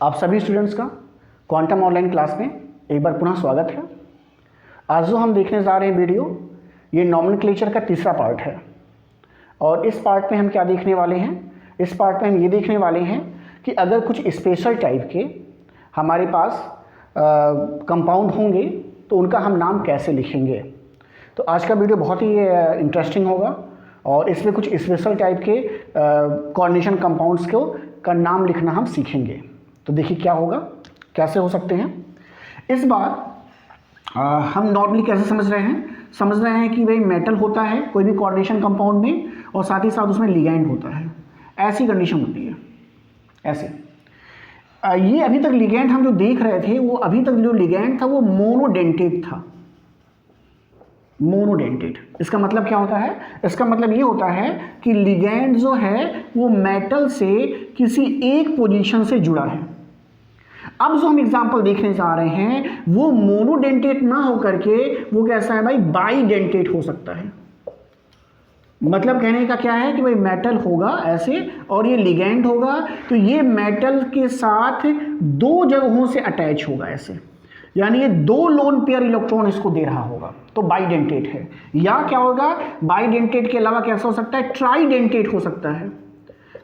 आप सभी स्टूडेंट्स का क्वांटम ऑनलाइन क्लास में एक बार पुनः स्वागत है। आज जो हम देखने जा रहे हैं वीडियो, ये नॉमेनक्लेचर का तीसरा पार्ट है। और इस पार्ट में हम क्या देखने वाले हैं? इस पार्ट में हम ये देखने वाले हैं कि अगर कुछ स्पेशल टाइप के हमारे पास कंपाउंड होंगे तो उनका हम नाम कैसे लिखेंगे। तो आज का वीडियो बहुत ही इंटरेस्टिंग होगा और इसमें कुछ स्पेशल टाइप के कोऑर्डिनेशन कंपाउंड्स का नाम लिखना हम सीखेंगे। तो देखिए क्या होगा, कैसे हो सकते हैं। इस बार हम नॉर्मली कैसे समझ रहे हैं कि भाई मेटल होता है कोई भी कोऑर्डिनेशन कंपाउंड में और साथ ही साथ उसमें लिगैंड होता है, ऐसी कंडीशन होती है। ऐसे ये अभी तक लिगैंड हम जो देख रहे थे, वो अभी तक जो लिगैंड था वो मोनोडेंटेट था। मोनोडेंटेट इसका मतलब क्या होता है? इसका मतलब ये होता है कि लिगैंड जो है वो मेटल से किसी एक पोजीशन से जुड़ा है। अब जो हम एग्जांपल देखने जा रहे हैं वो मोनोडेंटेट ना होकर के वो कैसा है भाई, बाइडेंटेट हो सकता है। मतलब कहने का क्या है कि भाई मेटल होगा ऐसे और ये लिगैंड होगा, तो ये मेटल के साथ दो जगहों से अटैच होगा ऐसे, यानी ये दो लोन पेयर इलेक्ट्रॉन इसको दे रहा होगा, तो बाइडेंटेट है। या क्या होगा, बाइडेंटेट के अलावा कैसा हो सकता है, ट्राइडेंटेट हो सकता है।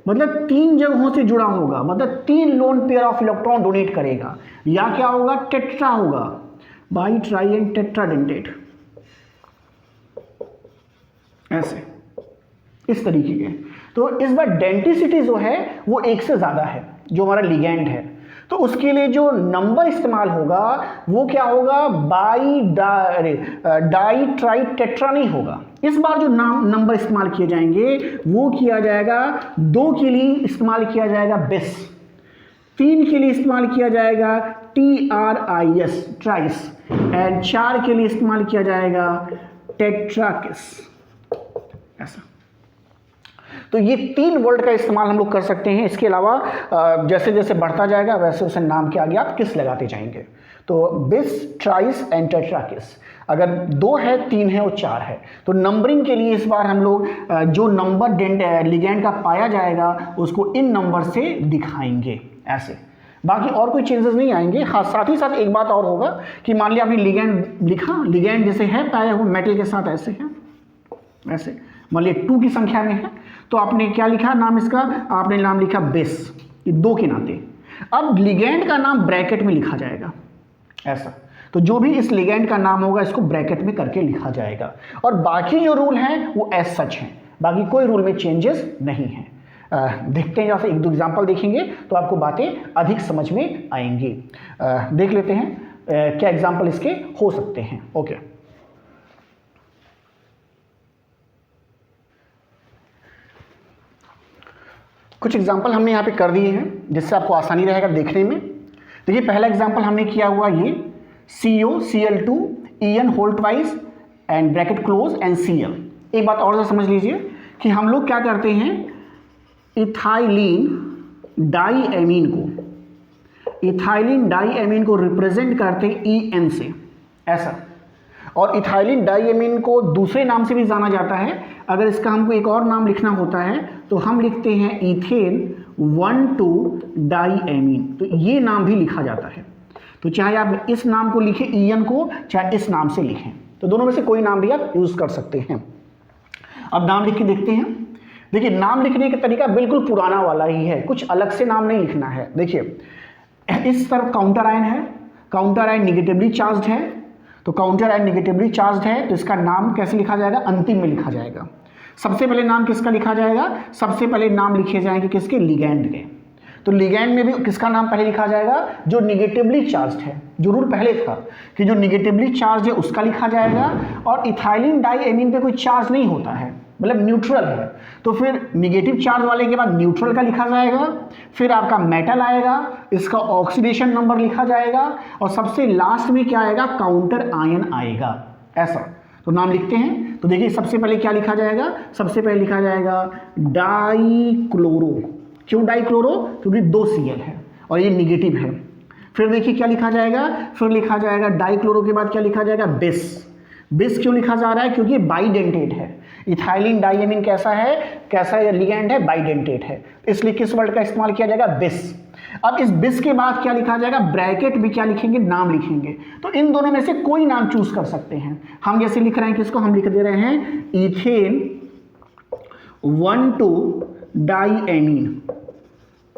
मतलब तीन जगहों से जुड़ा होगा, मतलब तीन lone pair of electron donate करेगा। या क्या होगा, टेट्रा होगा, बाई ट्राई एंड टेट्राडेंटेट, ऐसे इस तरीके के। तो इस बार डेंटिसिटी जो है वो एक से ज्यादा है जो हमारा लिगैंड है, तो उसके लिए जो नंबर इस्तेमाल होगा वो क्या होगा, डाई ट्राई टेट्रा नहीं होगा। इस बार जो नंबर इस्तेमाल किए जाएंगे वो किया जाएगा, 2 के लिए इस्तेमाल किया जाएगा बिस, 3 के लिए इस्तेमाल किया जाएगा TRIS ट्राइस, एंड 4 के लिए इस्तेमाल किया जाएगा टेट्राकिस, ऐसा। तो ये 3 वर्ड का इस्तेमाल हम लोग कर सकते हैं। इसके अलावा जैसे जैसे बढ़ता जाएगा वैसे वैसे नाम के आगे आप किस लगाते जाएंगे। तो बिस, ट्राइस एंड टेट्राकिस, अगर 2 है, 3 है और 4 है, तो नंबरिंग के लिए इस बार हम लोग जो नंबर लिगैंड का पाया जाएगा उसको इन नंबर से दिखाएंगे ऐसे। बाकी और कोई चेंजेस नहीं आएंगे। हाँ, साथ ही साथ एक बात और होगा कि मान लिया आपने लिगैंड लिखा, लिगैंड जैसे है पाया हुआ मेटल के साथ ऐसे है, ऐसे मान लिया 2 की संख्या में है, तो आपने क्या लिखा नाम इसका, आपने नाम लिखा बिस, ये 2 के नाते। अब लिगैंड का नाम ब्रैकेट में लिखा जाएगा ऐसा। तो जो भी इस लिगैंड का नाम होगा इसको ब्रैकेट में करके लिखा जाएगा। और बाकी जो रूल हैं वो एज सच हैं, बाकी कोई रूल में चेंजेस नहीं है। देखते हैं, यहाँ से 1-2 एग्जाम्पल देखेंगे तो आपको बातें अधिक समझ में आएंगी। देख लेते हैं क्या एग्जाम्पल इसके हो सकते हैं। ओके, कुछ एग्जाम्पल हमने यहाँ पे कर दिए हैं जिससे आपको आसानी रहेगा देखने में। देखिए पहला एग्जाम्पल हमने किया हुआ ये COCl2 EN whole twice and bracket close and Cl। एक बात और से समझ लीजिए कि हम लोग क्या करते हैं, इथाइलिन डाईएमीन को रिप्रेजेंट करते हैं EN से ऐसा। और इथाइलिन डाईएमीन को दूसरे नाम से भी जाना जाता है। अगर इसका हमको एक और नाम लिखना होता है तो हम लिखते हैं इथेन 1,2-डाईएमीन, तो ये नाम भी लिखा जाता है। तो चाहे आप इस नाम को लिखें EN को, चाहे इस नाम से लिखें, तो दोनों में से कोई नाम भी आप यूज कर सकते हैं। अब नाम लिख के देखते हैं। देखिए नाम लिखने का तरीका बिल्कुल पुराना वाला ही है, कुछ अलग से नाम नहीं लिखना है। देखिए इस तरफ काउंटर आयन है, काउंटर आयन निगेटिवली चार्ज्ड है, तो काउंटर आयन निगेटिवली चार्ज्ड है तो इसका नाम कैसे लिखा जाएगा, अंतिम में लिखा जाएगा। सबसे पहले नाम किसका लिखा जाएगा, सबसे पहले नाम लिखे जाएंगे किसके, लिगैंड के। तो लिगैंड में भी किसका नाम पहले लिखा जाएगा, जो निगेटिवली चार्ज्ड है। जो रूल पहले था कि जो निगेटिवली चार्ज है उसका लिखा जाएगा, और इथाइलिन डाईएमीन पे कोई चार्ज नहीं होता है, मतलब न्यूट्रल है, तो फिर निगेटिव चार्ज वाले के बाद न्यूट्रल का लिखा जाएगा, फिर आपका मेटल आएगा, इसका ऑक्सीडेशन नंबर लिखा जाएगा, और सबसे लास्ट में क्या आएगा, काउंटर आयन आएगा ऐसा। तो नाम लिखते हैं। तो देखिए सबसे पहले क्या लिखा जाएगा, सबसे पहले लिखा जाएगा डाईक्लोरो। क्यों डाईक्लोरो, क्योंकि 2 Cl है और ये निगेटिव है। फिर देखिए क्या लिखा जाएगा, फिर लिखा जाएगा डाईक्लोरो के बाद क्या लिखा जाएगा, बिस। बिस क्यों लिखा जा रहा है, क्योंकि बाइडेंटेट है। इथाइलिन डाईएमीन कैसा है, कैसा लिगैंड है, बाइडेंटेट है, इसलिए किस वर्ड का इस्तेमाल किया जाएगा, बिस। अब इस बिस के बाद क्या लिखा जाएगा, ब्रैकेट में क्या लिखेंगे, नाम लिखेंगे। तो इन दोनों में से कोई नाम चूज कर सकते हैं। हम जैसे लिख रहे हैं किसको, हम लिख दे रहे हैं इथेन 1,2-डाइएमीन,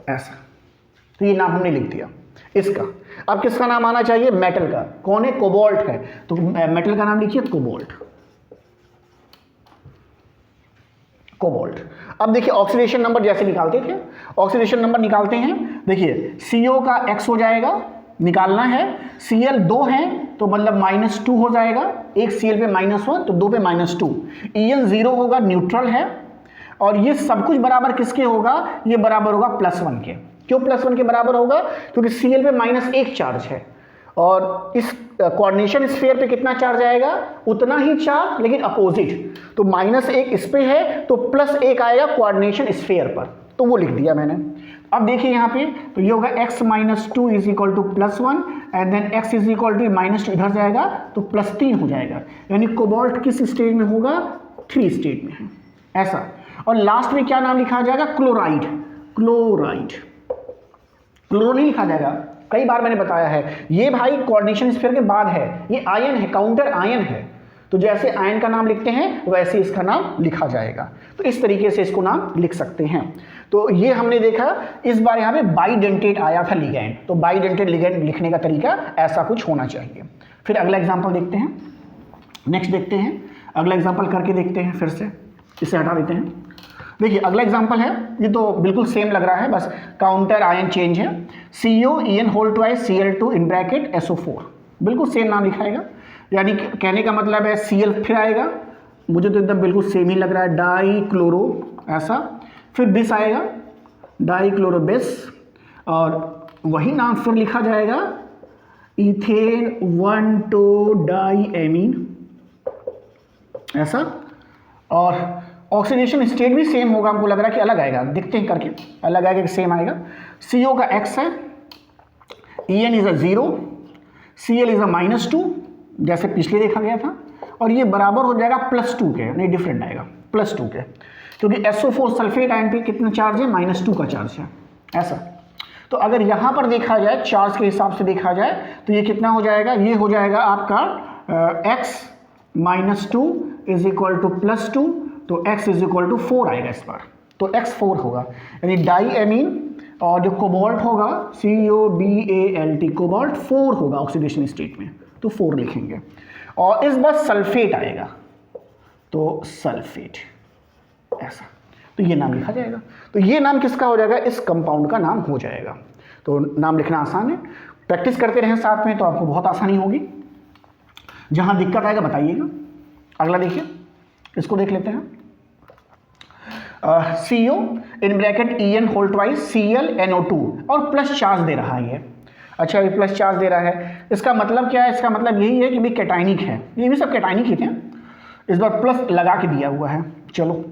ऐसा। तो ये नाम हमने लिख दिया इसका। अब किसका नाम आना चाहिए, मेटल का। कौन है, कोबाल्ट है, तो मेटल का नाम लिखिए कोबाल्ट, कोबाल्ट। अब देखिए ऑक्सीडेशन नंबर जैसे निकालते थे, ऑक्सीडेशन नंबर निकालते हैं। देखिए CO का X हो जाएगा, निकालना है। Cl 2 है तो मतलब -2 हो जाएगा, एक Cl पे -1 तो 2 पे -2। En 0 होगा, न्यूट्रल है। और ये सब कुछ बराबर किसके होगा, ये बराबर होगा +1 के। क्यों +1 के बराबर होगा, क्योंकि Cl पे -1 चार्ज है और इस कोऑर्डिनेशन स्फीयर पे कितना चार्ज आएगा, उतना ही चार्ज लेकिन अपोजिट। तो -1 इस पे है तो +1 आएगा कोऑर्डिनेशन स्फीयर पर, तो वो लिख दिया मैंने। अब देखिए यहाँ पे, तो ये होगा x - 2 = +1 एंड देन x = -2 इधर जाएगा तो +3 हो जाएगा। यानी कोबाल्ट किस स्टेज में होगा, 3 स्टेज में है, ऐसा। और लास्ट में क्या नाम लिखा जाएगा, क्लोराइड। क्लोराइड, क्लोरो नहीं लिखा जाएगा, कई बार मैंने बताया है। ये भाई कोऑर्डिनेशन स्फीयर के बाद है, ये आयन है, काउंटर आयन है। तो जैसे आयन का नाम लिखते हैं वैसे इसका नाम लिखा जाएगा। तो इस तरीके से इसको नाम लिख सकते हैं। तो ये हमने देखा। इस बार यहाँ पे बाइडेंटेट आया था लिगैंड, तो बाइडेंटेट लिगैंड लिखने का तरीका ऐसा कुछ होना चाहिए। फिर अगला एग्जाम्पल देखते हैं, नेक्स्ट देखते हैं, अगला एग्जाम्पल करके देखते हैं। फिर से इसे हटा देते हैं। देखिए अगला एग्जाम्पल है, ये तो बिल्कुल सेम लग रहा है, बस काउंटर आयन चेंज है। COEN2 Cl2 in bracket SO4, बिल्कुल सेम नाम लिखाएगा। यानी कहने का मतलब है Cl फिर आएगा, मुझे तो एकदम बिल्कुल सेम ही लग रहा है, डाइक्लोरो, ऐसा। फिर बिस आएगा, डाइक्लोरोबिस, और वही नाम फिर लिखा जाएगा इथेन 1,2-डाइएमीन, ऐसा। और ऑक्सीडेशन स्टेट भी सेम होगा, हमको लग रहा है कि अलग आएगा, देखते हैं करके, अलग आएगा कि सेम आएगा। CO का X है, En = 0, Cl = -2 जैसे पिछले देखा गया था, और ये बराबर हो जाएगा +2 के, नहीं डिफरेंट आएगा +2 के, क्योंकि SO4 सल्फेट आयन पे कितना चार्ज है, -2 का चार्ज है, ऐसा। तो अगर यहाँ पर देखा जाए चार्ज के हिसाब से देखा जाए तो ये कितना हो जाएगा, ये हो जाएगा आपका X - 2 = +2, तो x = 4 आएगा इस बार, तो x 4 होगा। यानी डाइएमीन और जो कोबाल्ट होगा COBALT, कोबाल्ट 4 होगा ऑक्सीडेशन स्टेट में, तो 4 लिखेंगे। और इस बार सल्फेट आएगा तो सल्फेट, ऐसा। तो ये नाम लिखा जाएगा। तो ये नाम किसका हो जाएगा, इस कंपाउंड का नाम हो जाएगा। तो नाम लिखना आसान है, प्रैक्टिस करते रहें साथ में तो आपको बहुत आसानी होगी। जहाँ दिक्कत आएगा बताइएगा। अगला देखिए, इसको देख लेते हैं। CO in bracket En2 ClNO2 और प्लस चार्ज दे रहा है ये। अच्छा, ये प्लस चार्ज दे रहा है, इसका मतलब क्या है, इसका मतलब यही है कि भी कैटाइनिक है, ये भी सब कैटाइनिक ही थे, इस बार प्लस लगा के दिया हुआ है। चलो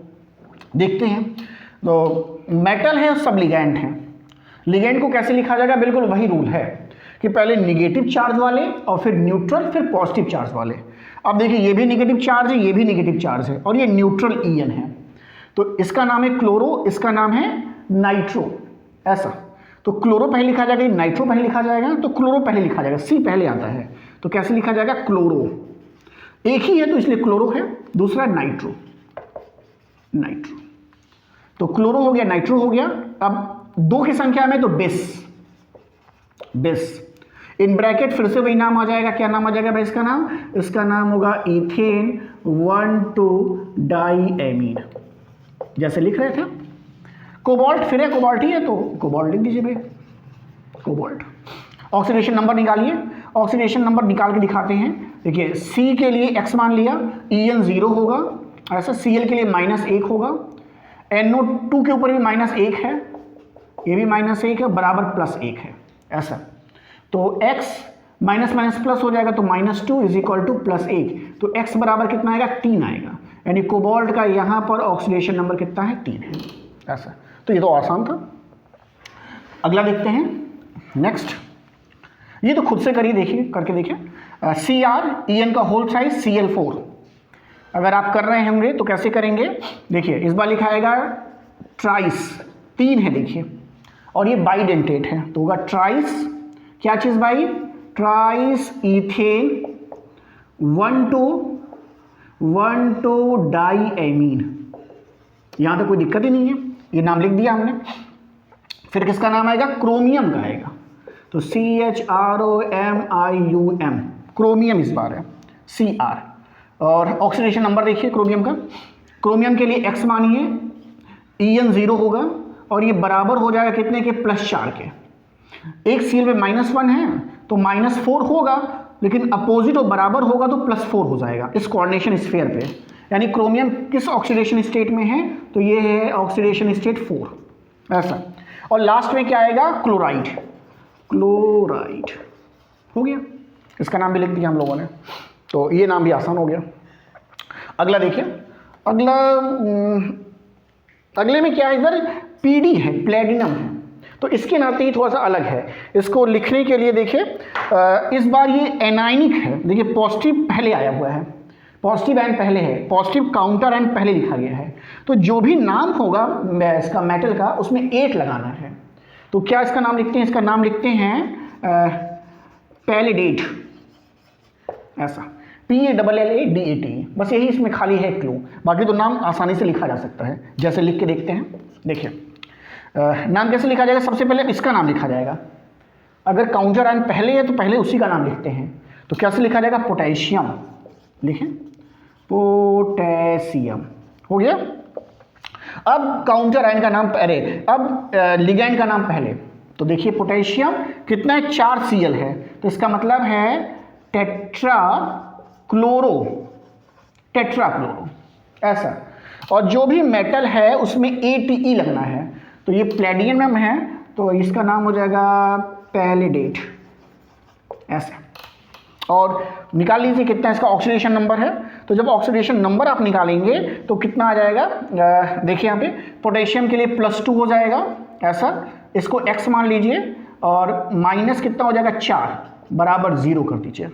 देखते हैं। तो मेटल है, सब लिगैंड हैं। लिगैंड को कैसे लिखा जाएगा, बिल्कुल वही रूल है कि पहले निगेटिव चार्ज वाले और फिर न्यूट्रल, फिर पॉजिटिव चार्ज वाले। अब देखिए ये भी निगेटिव चार्ज है, ये भी निगेटिव चार्ज है, और ये न्यूट्रल EN है। तो इसका नाम है क्लोरो, इसका नाम है नाइट्रो, ऐसा। तो क्लोरो पहले लिखा जाएगा, नाइट्रो पहले लिखा जाएगा, तो क्लोरो पहले लिखा जाएगा, C पहले आता है, तो कैसे लिखा जाएगा, क्लोरो। एक ही है तो इसलिए क्लोरो है, दूसरा नाइट्रो, नाइट्रो। तो क्लोरो हो गया, नाइट्रो हो गया। अब 2 की संख्या में तो बेस, बेस इन ब्रैकेट फिर से वही नाम आ जाएगा। क्या नाम आ जाएगा भाई इसका नाम, इसका नाम होगा इथेन 1,2-डाइएमीन, जैसे लिख रहे थे। कोबाल्ट फिर है, कोबाल्ट ही है तो कोबाल्ट लिख दीजिए भाई, कोबाल्ट। ऑक्सीडेशन नंबर निकालिए, ऑक्सीडेशन नंबर निकाल के दिखाते हैं। देखिए C के लिए X मान लिया, En 0 होगा, ऐसा। Cl के लिए -1 होगा, NO2 के ऊपर भी -1 है, ये भी -1 है, बराबर +1 है, ऐसा। तो x माइनस माइनस प्लस हो जाएगा, तो -2 = +1, तो x बराबर कितना आएगा, 3 आएगा। यानी कोबाल्ट का यहाँ पर ऑक्सीडेशन नंबर कितना है, 3 है, ऐसा। तो ये तो आसान था। अगला देखते हैं, नेक्स्ट। ये तो खुद से करिए, देखिए करके देखिए। CrEn का होल साइज Cl4, अगर आप कर रहे होंगे तो कैसे करेंगे, देखिए इस बार लिखा आएगा ट्राइस, 3 है, देखिए और ये बाइडेंटेट है तो होगा ट्राइस, क्या चीज़ भाई, ट्राइस इथेन 1,2 डाईएमीन। यहाँ तो कोई दिक्कत ही नहीं है, ये नाम लिख दिया हमने। फिर किसका नाम आएगा, क्रोमियम का आएगा, तो CHROMIUM, क्रोमियम इस बार है CR। और ऑक्सीडेशन नंबर देखिए क्रोमियम का, क्रोमियम के लिए X मानिए, EN 0 होगा और ये बराबर हो जाएगा कितने के, +4 के। एक सील में -1 है तो -4 होगा, लेकिन अपोजिट और बराबर होगा तो +4 हो जाएगा इस कोऑर्डिनेशन स्फीयर पे। यानी क्रोमियम किस ऑक्सीडेशन स्टेट में है, तो ये है ऑक्सीडेशन स्टेट 4 ऐसा। और लास्ट में क्या आएगा, क्लोराइड, क्लोराइड हो गया, इसका नाम भी लिख दिया हम लोगों ने, तो ये नाम भी आसान हो गया। अगला देखिए, अगले में क्या है, इधर PD है, प्लेटिनम है, तो इसके नाते ही थोड़ा सा अलग है। इसको लिखने के लिए देखिए इस बार ये एनाइनिक है, देखिए पॉजिटिव पहले आया हुआ है, पॉजिटिव आयन पहले है, पॉजिटिव काउंटर आयन पहले लिखा गया है। तो जो भी नाम होगा इसका मेटल का, उसमें 8 लगाना है। तो क्या इसका नाम लिखते हैं, इसका नाम लिखते हैं पैलेडेट ऐसा, PALLADAT। बस यही इसमें खाली है क्लू, बाकी तो नाम आसानी से लिखा जा सकता है। जैसे लिख के देखते हैं, देखिए नाम कैसे लिखा जाएगा, सबसे पहले इसका नाम लिखा जाएगा। अगर काउंटर आयन पहले है तो पहले उसी का नाम लिखते हैं, तो कैसे लिखा जाएगा, पोटेशियम, लिखें पोटेशियम, हो गया। अब काउंटर आयन का नाम पहले, अब लिगैंड का नाम पहले, तो देखिए पोटेशियम कितना है, 4 Cl है, तो इसका मतलब है टेट्राक्लोरो ऐसा। और जो भी मेटल है उसमें ATE लगना है, तो ये प्लेटिनम है तो इसका नाम हो जाएगा पैलेडेट ऐसा। और निकाल लीजिए कितना इसका ऑक्सीडेशन नंबर है, तो जब ऑक्सीडेशन नंबर आप निकालेंगे तो कितना आ जाएगा, देखिए यहाँ पे पोटेशियम के लिए +2 हो जाएगा ऐसा, इसको X मान लीजिए, और माइनस कितना हो जाएगा, 4 बराबर 0 कर दीजिए,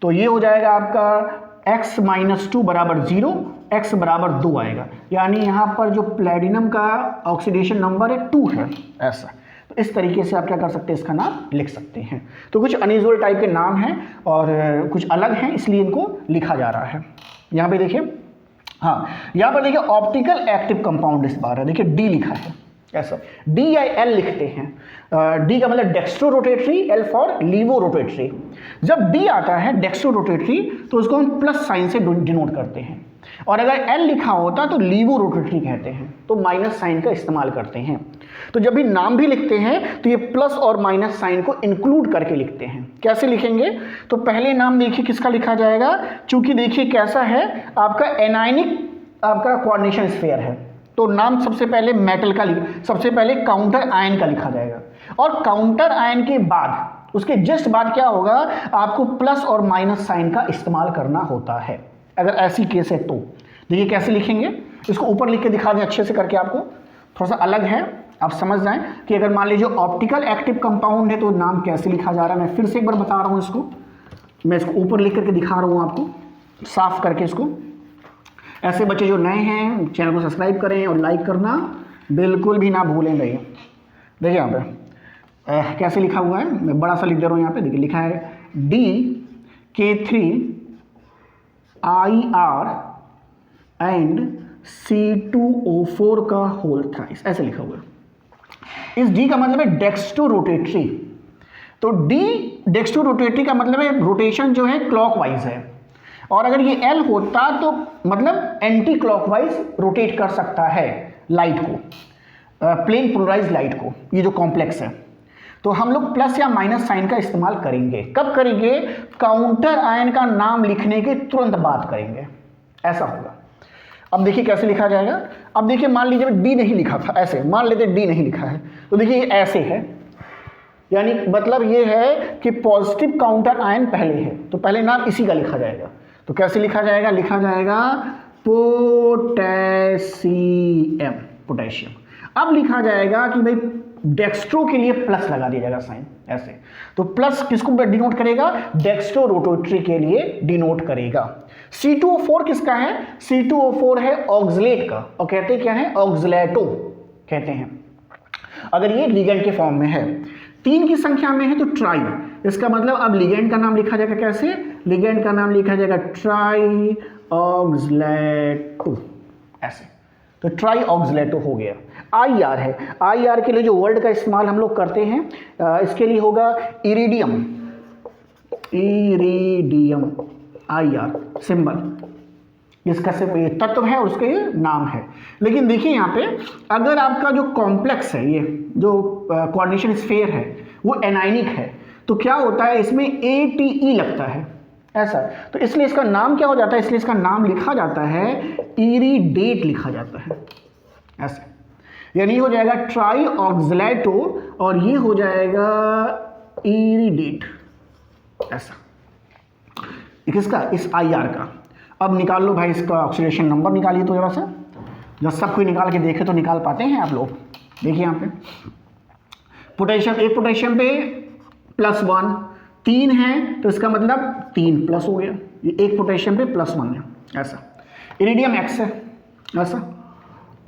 तो ये हो जाएगा आपका X - 2 बराबर 0, X बराबर 2 आएगा। यानी यहाँ पर जो प्लेटिनम का ऑक्सीडेशन नंबर है 2 है ऐसा। तो इस तरीके से आप क्या कर सकते हैं, इसका नाम लिख सकते हैं। तो कुछ अनयूजुअल टाइप के नाम हैं और कुछ अलग हैं, इसलिए इनको लिखा जा रहा है। यहाँ पे देखिए, हाँ यहाँ पर देखिए ऑप्टिकल एक्टिव कंपाउंड इस बार है, देखिए D लिखा है ऐसा, D या L लिखते हैं। D का मतलब dextro rotatory, L for levo rotatory. जब D आता है डेक्स्ट्रो रोटेटरी तो उसको हम प्लस साइन से डिनोट करते हैं, और अगर L लिखा होता तो लीवो रोटेटरी कहते हैं, तो माइनस साइन का इस्तेमाल करते हैं। तो जब भी नाम भी लिखते हैं तो ये प्लस और माइनस साइन को इंक्लूड करके लिखते हैं। कैसे लिखेंगे, तो पहले नाम देखिए किसका लिखा जाएगा, चूंकि देखिए कैसा है आपका एनायनिक, आपका कोऑर्डिनेशन स्फीयर है, तो नाम सबसे पहले मेटल का सबसे पहले काउंटर आयन का लिखा जाएगा, और काउंटर आयन के बाद उसके जस्ट बाद क्या होगा, आपको प्लस और माइनस साइन का इस्तेमाल करना होता है। अगर ऐसी केस है तो देखिए कैसे लिखेंगे, इसको ऊपर लिख के दिखा दें अच्छे से करके, आपको थोड़ा सा अलग है, आप समझ जाएं कि अगर मान लीजिए ऑप्टिकल एक्टिव कंपाउंड है तो नाम कैसे लिखा जा रहा है। मैं फिर से एक बार बता रहा हूँ इसको, मैं इसको ऊपर लिख करके दिखा रहा हूँ आपको साफ करके इसको। ऐसे बच्चे जो नए हैं चैनल को सब्सक्राइब करें और लाइक करना बिल्कुल भी ना भूलें भैया। देखिए यहाँ पे कैसे लिखा हुआ है, मैं बड़ा सा लिख दे रहा हूँ यहाँ पे, देखिए लिखा है DK3IR एंड C2O4 का होल थ्राइस, ऐसे लिखा हुआ है। इस D का मतलब है डेक्स्ट्रो रोटेटरी, तो D डेक्स्ट्रो रोटेटरी का मतलब है रोटेशन जो है क्लॉकवाइज है, और अगर ये L होता तो मतलब एंटी क्लॉकवाइज रोटेट कर सकता है लाइट को, प्लेन पोलराइज लाइट को, ये जो कॉम्प्लेक्स है। तो हम लोग प्लस या माइनस साइन का इस्तेमाल करेंगे, कब करेंगे, काउंटर आयन का नाम लिखने के तुरंत बाद करेंगे, ऐसा होगा। अब देखिए कैसे लिखा जाएगा, अब देखिए मान लीजिए D नहीं लिखा था, ऐसे मान लेते D नहीं लिखा है, तो देखिए ये ऐसे है, यानी मतलब ये है कि पॉजिटिव काउंटर आयन पहले है, तो पहले नाम इसी का लिखा जाएगा। तो कैसे लिखा जाएगा, लिखा जाएगा पोटेशियम, पोटेशियम। अब लिखा जाएगा कि भाई डेक्स्ट्रो के लिए प्लस लगा दिया जाएगा साइन ऐसे, तो प्लस किसको डिनोट करेगा, डेक्स्ट्रो रोटेटरी के लिए डिनोट करेगा। C2O4 किसका है, C2O4 है ऑक्सलेट का, और कहते क्या है, ऑक्सलेटो कहते हैं। अगर ये लिगेंड के फॉर्म में है। 3 की संख्या में है तो ट्राई, इसका मतलब अब लिगेंड का नाम लिखा जाएगा कैसे, लिगेंड का नाम लिखा जाएगा ट्राई ऑक्सलेटो, ऐसे। तो ट्राई ऑक्सलेटो हो गया। IR है, IR के लिए जो वर्ड का इस्तेमाल हम लोग करते हैं इसके लिए होगा इरिडियम, इरिडियम IR सिंबल, इसका सिर्फ ये तत्व है और उसका ये नाम है। लेकिन देखिए यहाँ पे अगर आपका जो कॉम्प्लेक्स है, ये जो कोऑर्डिनेशन स्फीयर है वो एनायनिक है, तो क्या होता है इसमें ATE लगता है ऐसा, तो इसलिए इसका नाम क्या हो जाता है, इसलिए इसका नाम लिखा जाता है इरिडेट लिखा जाता है ऐसे, यानी हो जाएगा ट्राई ऑक्सलेटो और ये हो जाएगा इरिडेट ऐसा, किसका, इस IR का। अब निकाल लो भाई इसका ऑक्सीडेशन नंबर निकालिए तो जरा सा, जब सब कोई निकाल के देखे तो निकाल पाते हैं आप लोग। देखिए यहाँ पे पोटेशियम, एक पोटेशियम पे +1, 3 है तो इसका मतलब 3 प्लस हो गया, ये एक पोटेशियम पे +1 है ऐसा। इरिडियम X है ऐसा।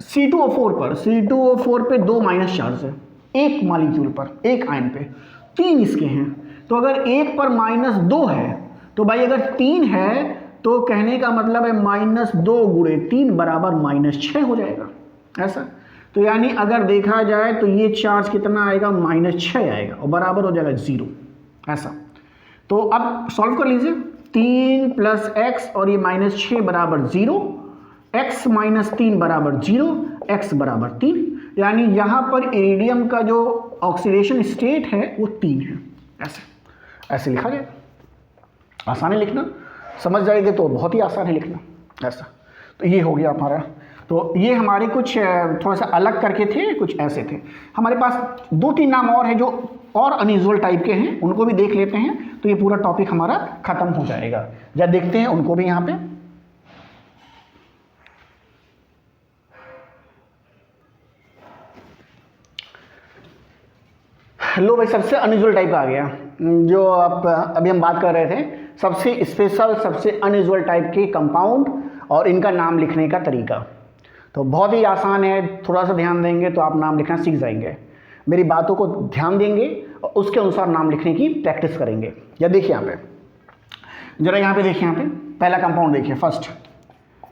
C2O4 पर, C2O4 पे 2 माइनस चार्ज है, एक मॉलिक्यूल पर, एक आयन पे, 3 इसके हैं, तो अगर एक पर -2 है तो भाई अगर 3 है तो कहने का मतलब है -2 गुणे 3 बराबर -6 हो जाएगा ऐसा। तो यानी अगर देखा जाए तो ये चार्ज कितना आएगा, -6 आएगा और बराबर हो जाएगा 0 ऐसा। तो अब सॉल्व कर लीजिए, 3 + x और ये -6 बराबर 0, x - 3 बराबर 0, x बराबर 3, यानी यहाँ पर इरिडियम का जो ऑक्सीडेशन स्टेट है वो 3 है ऐसे, ऐसे लिखा गया। आसान है लिखना, समझ जाएंगे तो बहुत ही आसान है लिखना ऐसा। तो ये हो गया हमारा, तो ये हमारे कुछ थोड़ा सा अलग करके थे, कुछ ऐसे थे। हमारे पास 2-3 नाम और हैं जो और अनयूजुअल टाइप के हैं, उनको भी देख लेते हैं तो ये पूरा टॉपिक हमारा खत्म हो जाएगा। जब देखते हैं उनको भी यहाँ पे, लो भाई सबसे अनयूजुअल टाइप आ गया, जो आप अभी हम बात कर रहे थे, सबसे स्पेशल सबसे अनयूजुअल टाइप के कंपाउंड और इनका नाम लिखने का तरीका। तो बहुत ही आसान है, थोड़ा सा ध्यान देंगे तो आप नाम लिखना सीख जाएंगे। मेरी बातों को ध्यान देंगे और उसके अनुसार नाम लिखने की प्रैक्टिस करेंगे। या देखिए यहाँ पे, जरा यहाँ पे देखिए, यहाँ पे पहला कंपाउंड देखिए, फर्स्ट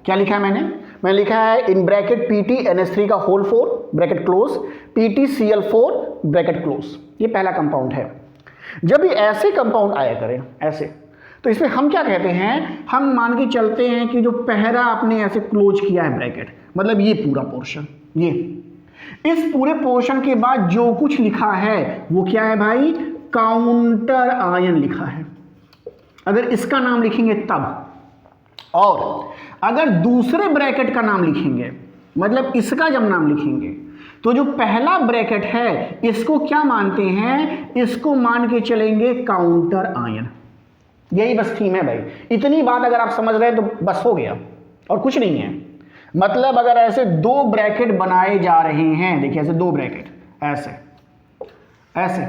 क्या लिखा है मैंने लिखा है इन ब्रैकेट PTNH3 का whole 4 bracket close, PTCl4 bracket close. ये पहला कंपाउंड है। जब भी ऐसे कंपाउंड आया करें ऐसे, तो इसमें हम क्या कहते हैं, हम मान के चलते हैं कि जो पहला आपने ऐसे क्लोज किया है ब्रैकेट, मतलब ये पूरा पोर्शन, ये इस पूरे पोर्शन के बाद जो कुछ लिखा है वो क्या है भाई, काउंटर आयन लिखा है। अगर इसका नाम लिखेंगे तब, और अगर दूसरे ब्रैकेट का नाम लिखेंगे, मतलब इसका जब नाम लिखेंगे, तो जो पहला ब्रैकेट है इसको क्या मानते हैं, इसको मान के चलेंगे काउंटर आयन। यही बस थीम है भाई, इतनी बात अगर आप समझ रहे हैं तो बस हो गया और कुछ नहीं है। मतलब अगर ऐसे 2 ब्रैकेट बनाए जा रहे हैं, देखिए ऐसे 2 ब्रैकेट ऐसे ऐसे,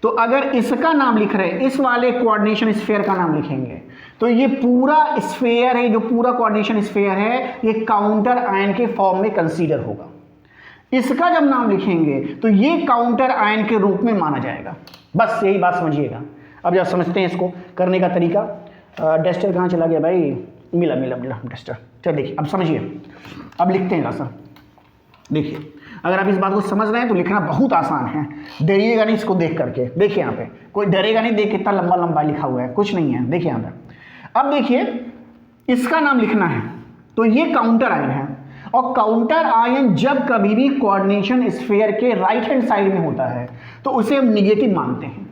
तो अगर इसका नाम लिख रहे हैं, इस वाले कोऑर्डिनेशन स्फीयर का नाम लिखेंगे, तो ये पूरा स्फीयर है, जो पूरा कोऑर्डिनेशन स्फीयर है, ये काउंटर आयन के फॉर्म में कंसीडर होगा। इसका जब नाम लिखेंगे तो ये काउंटर आयन के रूप में माना जाएगा। बस यही बात समझिएगा। अब जब समझते हैं इसको करने का तरीका, डस्टर कहाँ चला गया भाई, मिला डस्टर। चल देखिए अब समझिए, अब लिखते हैं ऐसा। देखिए अगर आप इस बात को समझ रहे हैं तो लिखना बहुत आसान है, डरिएगा नहीं इसको देख करके। देखिए यहाँ पे कोई डरेगा नहीं, देख कितना लंबा लंबा लिखा हुआ है, कुछ नहीं है। देखिए यहाँ पे, अब देखिए इसका नाम लिखना है, तो ये काउंटर आयन है, और काउंटर आयन जब कभी भी कोऑर्डिनेशन स्फीयर के राइट हैंड साइड में होता है तो उसे हम निगेटिव मानते हैं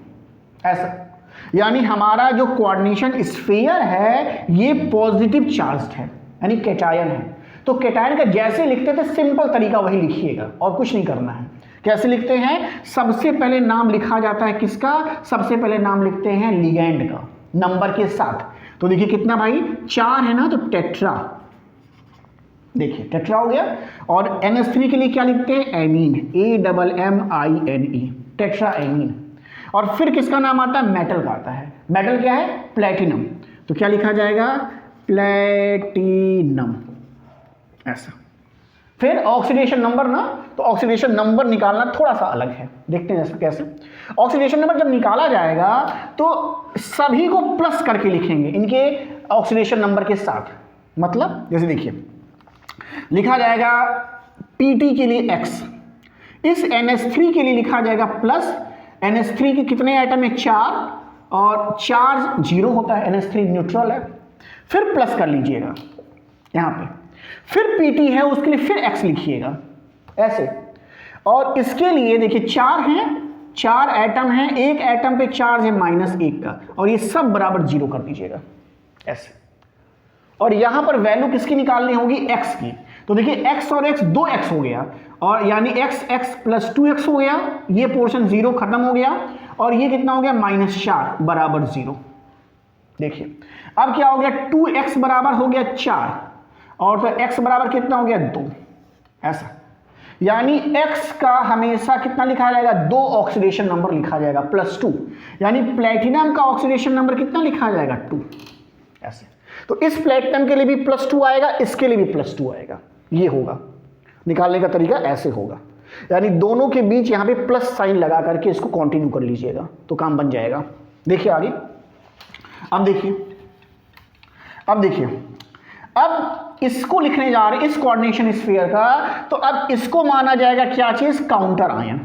ऐसा। यानी हमारा जो कोऑर्डिनेशन स्फीयर है ये पॉजिटिव चार्ज्ड है, यानी कैटायन है। तो कैटायन का जैसे लिखते थे सिंपल तरीका वही लिखिएगा और कुछ नहीं करना है। कैसे लिखते हैं, सबसे पहले नाम लिखा जाता है किसका, सबसे पहले नाम लिखते हैं लिगैंड का नंबर के साथ। तो देखिए कितना भाई, 4 है ना, तो टेट्रा, देखिए टेट्रा हो गया। और NH3 के लिए क्या लिखते हैं, एमीन, AMMINE, टेट्रा एमीन। और फिर किसका नाम आता है, मेटल का आता है। मेटल क्या है, प्लेटिनम। तो क्या लिखा जाएगा, प्लेटिनम ऐसा। फिर ऑक्सीडेशन नंबर ना, तो ऑक्सीडेशन नंबर निकालना थोड़ा सा अलग है, देखते हैं जैसे कैसे। ऑक्सीडेशन नंबर जब निकाला जाएगा तो सभी को प्लस करके लिखेंगे इनके ऑक्सीडेशन नंबर के साथ। मतलब जैसे देखिए लिखा जाएगा Pt के लिए x, इस NH3 के लिए लिखा जाएगा प्लस। NH3 के कितने आइटम है? 4, और चार्ज 0 होता है, NH3 न्यूट्रल है। फिर प्लस कर लीजिएगा यहाँ पे, फिर Pt है उसके लिए फिर x लिखिएगा ऐसे। और इसके लिए देखिए 4 हैं, 4 एटम हैं, एक एटम पे चार्ज है -1 का, और ये सब बराबर 0 कर दीजिएगा ऐसे। और यहां पर वैल्यू किसकी निकालनी होगी? x की। तो देखिए x और x 2x हो गया, और यानी x प्लस 2x हो गया, ये पोर्शन 0 खत्म हो गया, और ये कितना हो गया? -4 बराबर 0। देखिए अब क्या हो गया? 2x बराबर हो गया 4, और तो x बराबर कितना हो गया? 2 ऐसा। यानी x का हमेशा कितना लिखा जाएगा? 2 ऑक्सीडेशन नंबर लिखा जाएगा +2। यानी प्लेटिनम का ऑक्सीडेशन नंबर कितना लिखा जाएगा? 2 ऐसे। तो इस प्लेटिनम के लिए भी +2 आएगा, इसके लिए भी +2 आएगा। ये होगा निकालने का तरीका, ऐसे होगा। यानी दोनों के बीच यहां पे प्लस साइन लगा करके इसको कंटिन्यू कर लीजिएगा तो काम बन जाएगा। देखिए आगे, अब देखिए अब इसको लिखने जा रहे हैं इस कोऑर्डिनेशन स्फीयर का, तो अब इसको माना जाएगा क्या चीज? Counter ion.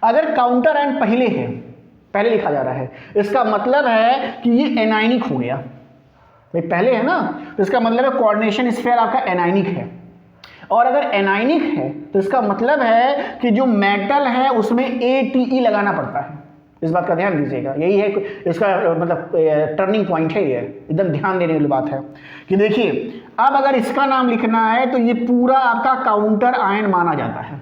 अगर काउंटर आयन पहले है, पहले लिखा जा रहा है, इसका मतलब है कि ये एनायनिक हो गया। भाई पहले है ना, तो इसका मतलब है कोऑर्डिनेशन स्फीयर आपका एनायनिक है। और अगर एनायनिक है तो इसका मतलब है कि जो मेटल है उसमें ATE लगाना पड़ता है। इस बात का ध्यान दीजिएगा, यही है इसका मतलब टर्निंग पॉइंट है, ये एकदम ध्यान देने वाली बात है। कि देखिए अब अगर इसका नाम लिखना है तो ये पूरा आपका काउंटर आयन माना जाता है।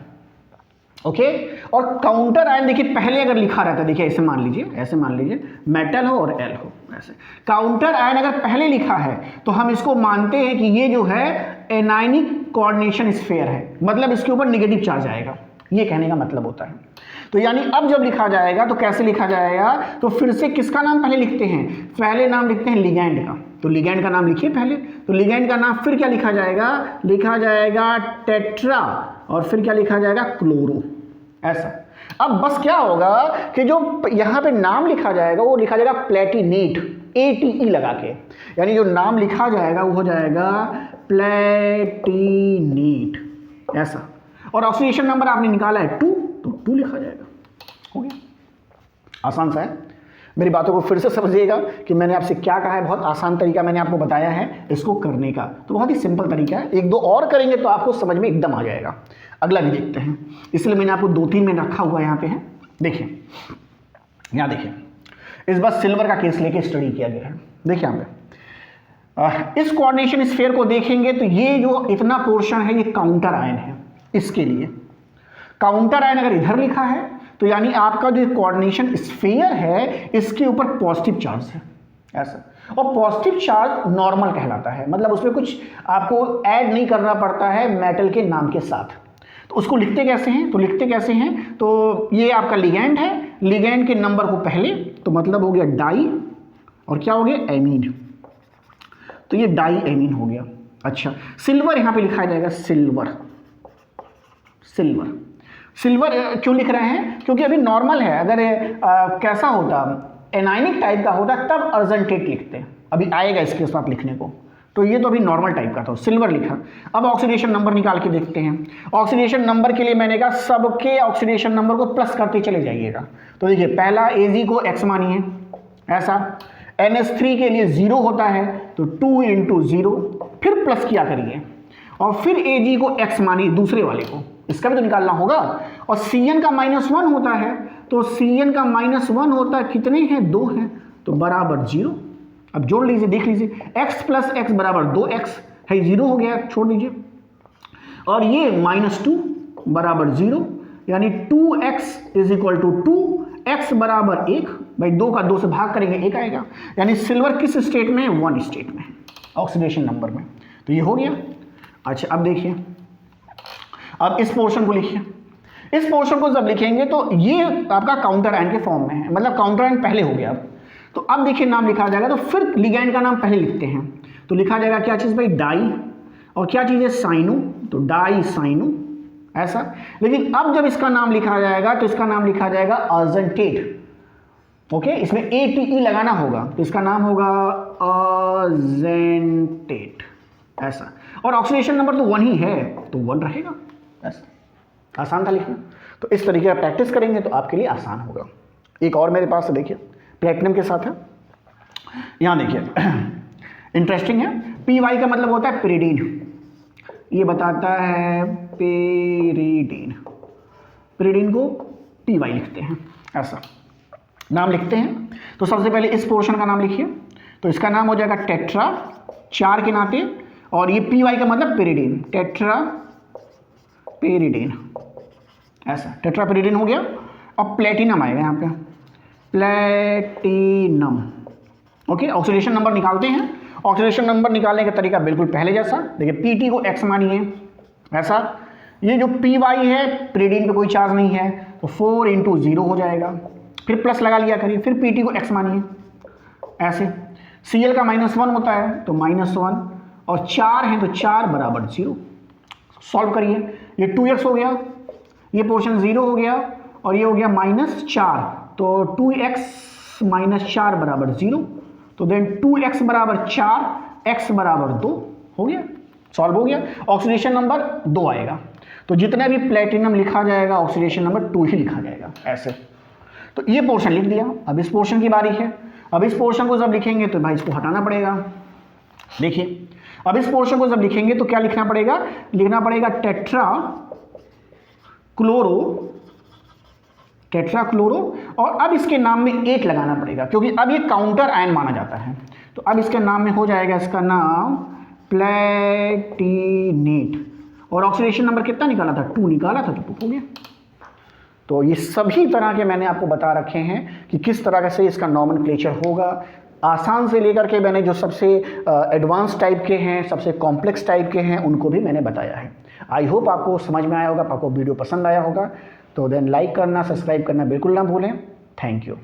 ओके, और काउंटर आयन देखिए पहले अगर लिखा रहता है, देखिए ऐसे मान लीजिए, ऐसे मान लीजिए मेटल हो और L हो ऐसे। काउंटर आयन अगर पहले लिखा है तो हम इसको मानते हैं कि ये जो है एनायनिक कोऑर्डिनेशन स्फीयर है, मतलब इसके ऊपर नेगेटिव चार्ज आएगा, ये कहने का मतलब होता है। तो यानी अब जब लिखा जाएगा तो कैसे लिखा जाएगा? तो फिर से किसका नाम पहले लिखते हैं? पहले नाम लिखते हैं लिगैंड का। तो लिगैंड का नाम लिखिए पहले, तो लिगैंड का नाम फिर क्या लिखा जाएगा? लिखा जाएगा टेट्रा, और फिर क्या लिखा जाएगा? क्लोरो ऐसा। अब बस क्या होगा कि जो यहाँ पे नाम लिखा जाएगा वो लिखा जाएगा प्लेटिनेट, ATE लगा के, यानी जो नाम लिखा जाएगा वो हो जाएगा प्लेटिनेट ऐसा। और ऑक्सीडेशन नंबर आपने निकाला है 2, तो 2 लिखा जाएगा। हो गया, आसान सा है। मेरी बातों को फिर से समझिएगा कि मैंने आपसे क्या कहा है, बहुत आसान तरीका मैंने आपको बताया है इसको करने का, तो बहुत ही सिंपल तरीका है। 1-2 और करेंगे तो आपको समझ में एकदम आ जाएगा। अगला भी देखते हैं, इसलिए मैंने आपको 2-3 में रखा हुआ यहाँ पे है। देखिए यहाँ देखिए, इस बार सिल्वर का केस लेके स्टडी किया गया है। देखिए यहाँ पे इस कोऑर्डिनेशन स्फीयर को देखेंगे तो ये जो इतना पोर्शन है ये काउंटर आयन है। इसके लिए काउंटर आयन अगर इधर लिखा है तो यानी आपका जो कोऑर्डिनेशन स्फीयर है इसके ऊपर पॉजिटिव चार्ज है ऐसा। और पॉजिटिव चार्ज नॉर्मल कहलाता है, मतलब उसमें कुछ आपको ऐड नहीं करना पड़ता है मेटल के नाम के साथ। तो उसको लिखते कैसे हैं? तो लिखते कैसे हैं? तो ये आपका लिगैंड है, लिगैंड के नंबर को पहले, तो मतलब हो गया डाई, और क्या हो गया? एमीन। तो ये डाई एमीन हो गया। अच्छा, सिल्वर यहाँ पे लिखा जाएगा सिल्वर। सिल्वर सिल्वर क्यों लिख रहे हैं? क्योंकि अभी नॉर्मल है। अगर कैसा होता, एनायनिक टाइप का होता तब अर्जेंटेट लिखते हैं, अभी आएगा इसके साथ लिखने को। तो ये तो अभी नॉर्मल टाइप का था, सिल्वर लिखा। अब ऑक्सीडेशन नंबर निकाल के देखते हैं। ऑक्सीडेशन नंबर के लिए मैंने कहा सबके ऑक्सीडेशन नंबर को प्लस करते चले जाइएगा। तो देखिए पहला Ag को x मानिए ऐसा, NH3 के लिए 0 होता है तो 2 × 0, फिर प्लस किया करिए, और फिर Ag को x मानिए दूसरे वाले को, इसका भी तो निकालना होगा। और Cn का -1 होता है, तो Cn का -1 होता है, कितने हैं? 2 हैं, तो बराबर 0। अब जोड़ लीजिए, देख लीजिए, x + x बराबर 2x है, 0 हो गया, छोड़ दीजिए। और ये -2 बराबर 0, यानी 2x = 2, x बराबर 1। भाई 2 का 2 से भाग करेंगे 1 आएगा। यानी सिल्वर किस स्टेट में है? 1 स्टेट में, ऑक्सीडेशन नंबर में। तो ये हो गया। अच्छा अब देखिए, अब इस पोर्शन को लिखिए। इस पोर्शन को जब लिखेंगे तो ये आपका काउंटर आयन के फॉर्म में है, मतलब काउंटर आयन पहले हो गया। तो अब देखिए नाम लिखा जाएगा, तो फिर लिगैंड का नाम पहले लिखते हैं। तो लिखा जाएगा क्या चीज़ भाई? डाई, और क्या चीज़ है? साइनो, तो डाइसाइनो ऐसा। लेकिन अब जब इसका नाम लिखा जाएगा तो इसका नाम लिखा जाएगा अजेंटेट। ओके, इसमें ATE लगाना होगा तो इसका नाम होगा अजेंटेट ऐसा। और ऑक्सीडेशन नंबर तो 1 ही है तो 1 रहेगा ऐसा। आसान था लिखना। तो इस तरीके का प्रैक्टिस करेंगे तो आपके लिए आसान होगा। एक और मेरे पास देखिए प्लेटिनम के साथ है, यहाँ देखिए इंटरेस्टिंग है। PY का मतलब होता है पेरिडीन, ये बताता है पेरिडीन। पेरिडीन को PY लिखते हैं ऐसा, नाम लिखते हैं। तो सबसे पहले इस पोर्शन का नाम लिखिए, तो इसका नाम हो जाएगा टेट्रा 4 के नाते, और ये PY का मतलब पेरिडीन, टेट्रा पेरिडीन ऐसा, टेट्रा पेरिडीन हो गया। अब प्लेटिनम आएगा यहाँ पे, प्लेटिनम। ओके, ऑक्सीडेशन नंबर निकालते हैं। ऑक्सीडेशन नंबर निकालने का तरीका बिल्कुल पहले जैसा, देखिए PT को X मानिए ऐसा। ये जो PY है पेरिडीन पे कोई चार्ज नहीं है तो 4 × 0 हो जाएगा, फिर प्लस लगा लिया करिए, फिर PT को X मानिए ऐसे। Cl का -1 होता है तो -1, और 4 है तो 4 बराबर 0। सॉल्व करिए, ये 2x हो गया, ये पोर्शन 0 हो गया, और ये हो गया -4, तो 2x - 4 बराबर 0। तो देन 2x बराबर 4, x बराबर 2 हो गया, सॉल्व हो गया। ऑक्सीडेशन नंबर 2 आएगा, तो जितना भी प्लेटिनम लिखा जाएगा ऑक्सीडेशन नंबर 2 ही लिखा जाएगा ऐसे। तो ये पोर्शन लिख दिया। अब इस पोर्शन की बारी है। अब इस पोर्शन को जब लिखेंगे तो भाई इसको हटाना पड़ेगा। देखिए अब इस पोर्शन को जब लिखेंगे तो क्या लिखना पड़ेगा, लिखना पड़ेगा टेट्रा क्लोरो, और अब इसके नाम में 8 लगाना पड़ेगा क्योंकि अब ये काउंटर आयन माना जाता है। तो अब इसके नाम में हो जाएगा इसका नाम प्लेटिनेट, और ऑक्सीडेशन नंबर कितना निकाला था, 2 निकाला था तो 2 हो गया। तो ये सभी तरह के मैंने आपको बता रखे हैं कि किस तरह से इसका नॉमेनक्लेचर होगा, आसान से लेकर के मैंने जो सबसे एडवांस टाइप के हैं, सबसे कॉम्प्लेक्स टाइप के हैं, उनको भी मैंने बताया है। आई होप आपको समझ में आया होगा, आपको वीडियो पसंद आया होगा। तो देन लाइक करना, सब्सक्राइब करना बिल्कुल ना भूलें। Thank you.